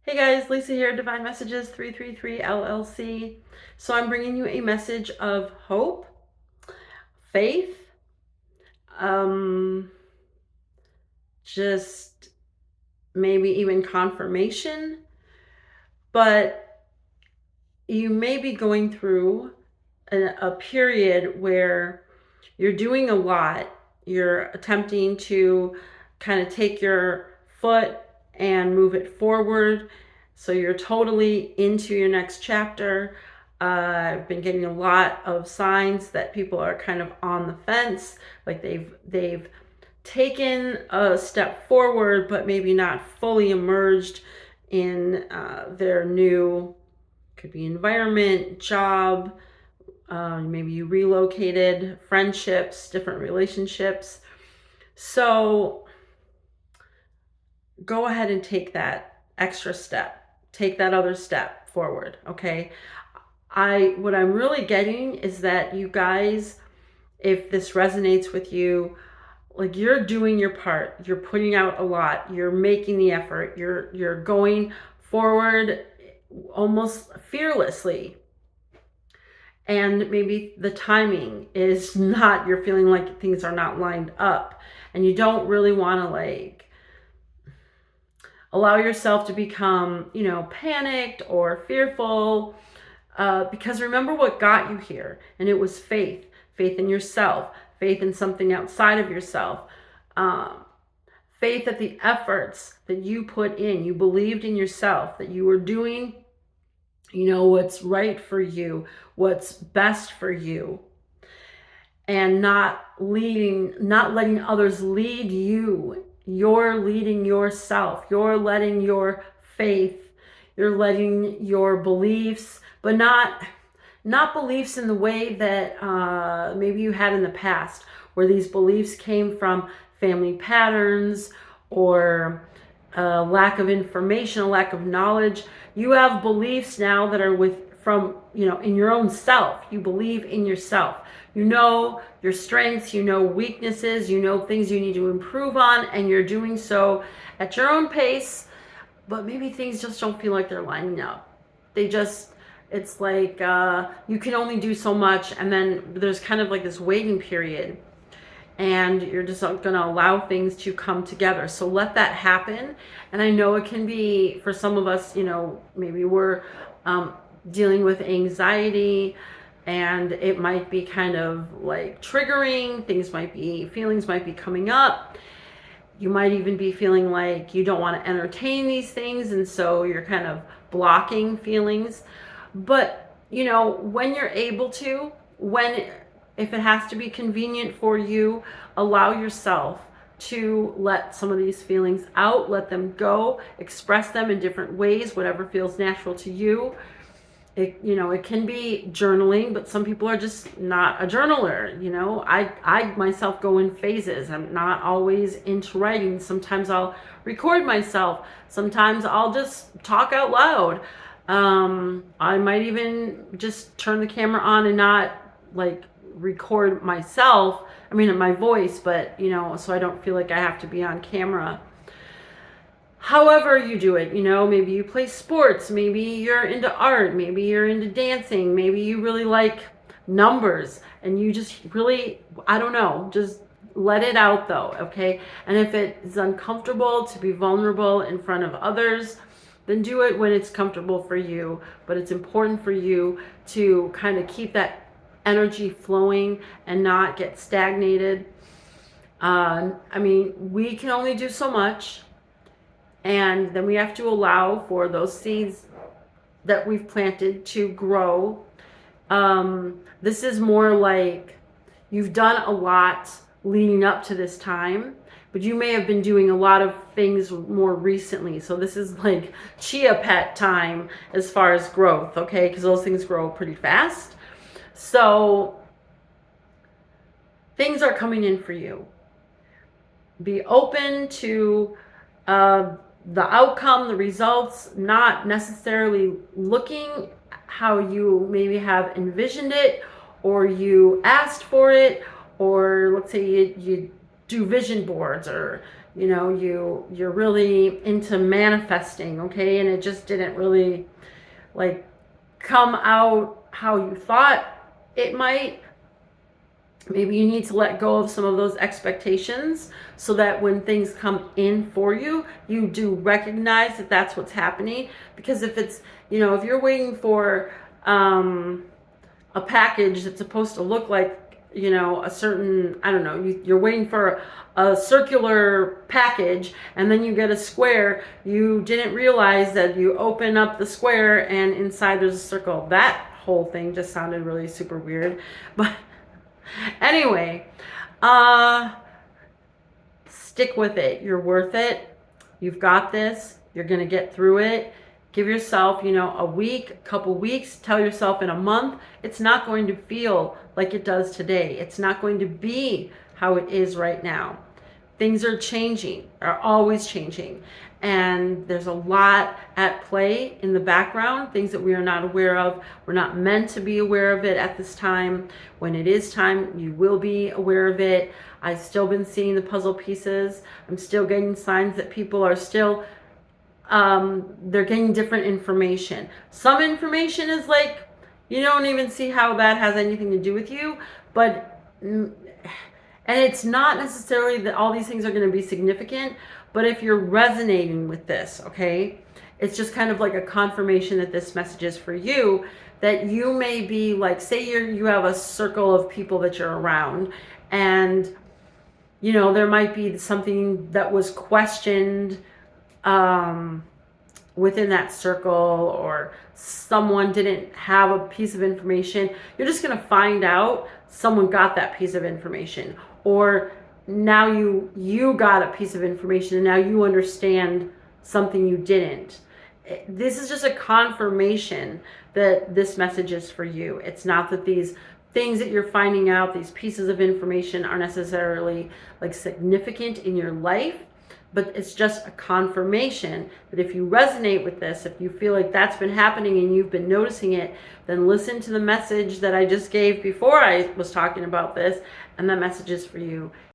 Hey guys, Lisa here, Divine Messages 333 LLC. So I'm bringing you a message of hope, faith, um, just maybe even confirmation, but you may be going through a period where you're doing a lot. You're attempting to kind of take your foot and move it forward. So you're totally into your next chapter. I've been getting a lot of signs that people are kind of on the fence, like they've taken a step forward, but maybe not fully emerged in their new, could be environment, job, maybe you relocated, friendships, different relationships. So go ahead and take that extra step, take that other step forward. Okay. What I'm really getting is that you guys, if this resonates with you, like you're doing your part, you're putting out a lot, you're making the effort, you're going forward almost fearlessly. And maybe the timing is not, you're feeling like things are not lined up and you don't really want to like allow yourself to become, panicked or fearful, because remember what got you here, and it was faith in yourself, faith in something outside of yourself, faith that the efforts that you put in, you believed in yourself, that you were doing what's right for you, what's best for you, and not letting others lead you. You're leading yourself. You're letting your faith, you're letting your beliefs, but not beliefs in the way that maybe you had in the past, where these beliefs came from family patterns or a lack of information, a lack of knowledge. You have beliefs now that are in your own self. You believe in yourself. You know your strengths, you know weaknesses, you know things you need to improve on, and you're doing so at your own pace, but maybe things just don't feel like they're lining up. It's like you can only do so much, and then there's kind of like this waiting period, and you're just going to allow things to come together. So let that happen. And I know it can be, for some of us, maybe we're dealing with anxiety, and it might be kind of like triggering. Feelings might be coming up. You might even be feeling like you don't want to entertain these things, and so you're kind of blocking feelings. But when you're able to, if it has to be convenient for you, allow yourself to let some of these feelings out, let them go, express them in different ways, whatever feels natural to you. It can be journaling, but some people are just not a journaler. I myself go in phases. I'm not always into writing. Sometimes I'll record myself. Sometimes I'll just talk out loud. I might even just turn the camera on and not like record myself. I mean, my voice, but so I don't feel like I have to be on camera. However you do it, maybe you play sports, maybe you're into art, maybe you're into dancing, maybe you really like numbers, and you just really, I don't know, just let it out though, okay? And if it is uncomfortable to be vulnerable in front of others, then do it when it's comfortable for you. But it's important for you to kind of keep that energy flowing and not get stagnated. We can only do so much. And then we have to allow for those seeds that we've planted to grow. This is more like you've done a lot leading up to this time, but you may have been doing a lot of things more recently. So this is like chia pet time as far as growth, okay? Because those things grow pretty fast. So things are coming in for you. Be open to the outcome, the results, not necessarily looking how you maybe have envisioned it, or you asked for it, or let's say you do vision boards, or you're really into manifesting, okay, and it just didn't really like come out how you thought it might. Maybe you need to let go of some of those expectations so that when things come in for you, you do recognize that that's what's happening. Because if it's, if you're waiting for a package that's supposed to look like, a certain, I don't know, you're waiting for a circular package and then you get a square, you didn't realize that you open up the square and inside there's a circle. That whole thing just sounded really super weird. But anyway, stick with it. You're worth it. You've got this. You're going to get through it. Give yourself, a week, a couple weeks. Tell yourself in a month, it's not going to feel like it does today. It's not going to be how it is right now. Things are changing, are always changing. And there's a lot at play in the background, things that we are not aware of. We're not meant to be aware of it at this time. When it is time, you will be aware of it. I've still been seeing the puzzle pieces. I'm still getting signs that people are still, they're getting different information. Some information is like, you don't even see how that has anything to do with you, but and it's not necessarily that all these things are going to be significant, but if you're resonating with this, okay, it's just kind of like a confirmation that this message is for you, that you may be like, say you have a circle of people that you're around, and, there might be something that was questioned within that circle, or someone didn't have a piece of information. You're just going to find out someone got that piece of information, or now you got a piece of information and now you understand something you didn't. This is just a confirmation that this message is for you. It's not that these things that you're finding out, these pieces of information, are necessarily like significant in your life, but it's just a confirmation that if you resonate with this, if you feel like that's been happening and you've been noticing it, then listen to the message that I just gave before I was talking about this, and that message is for you.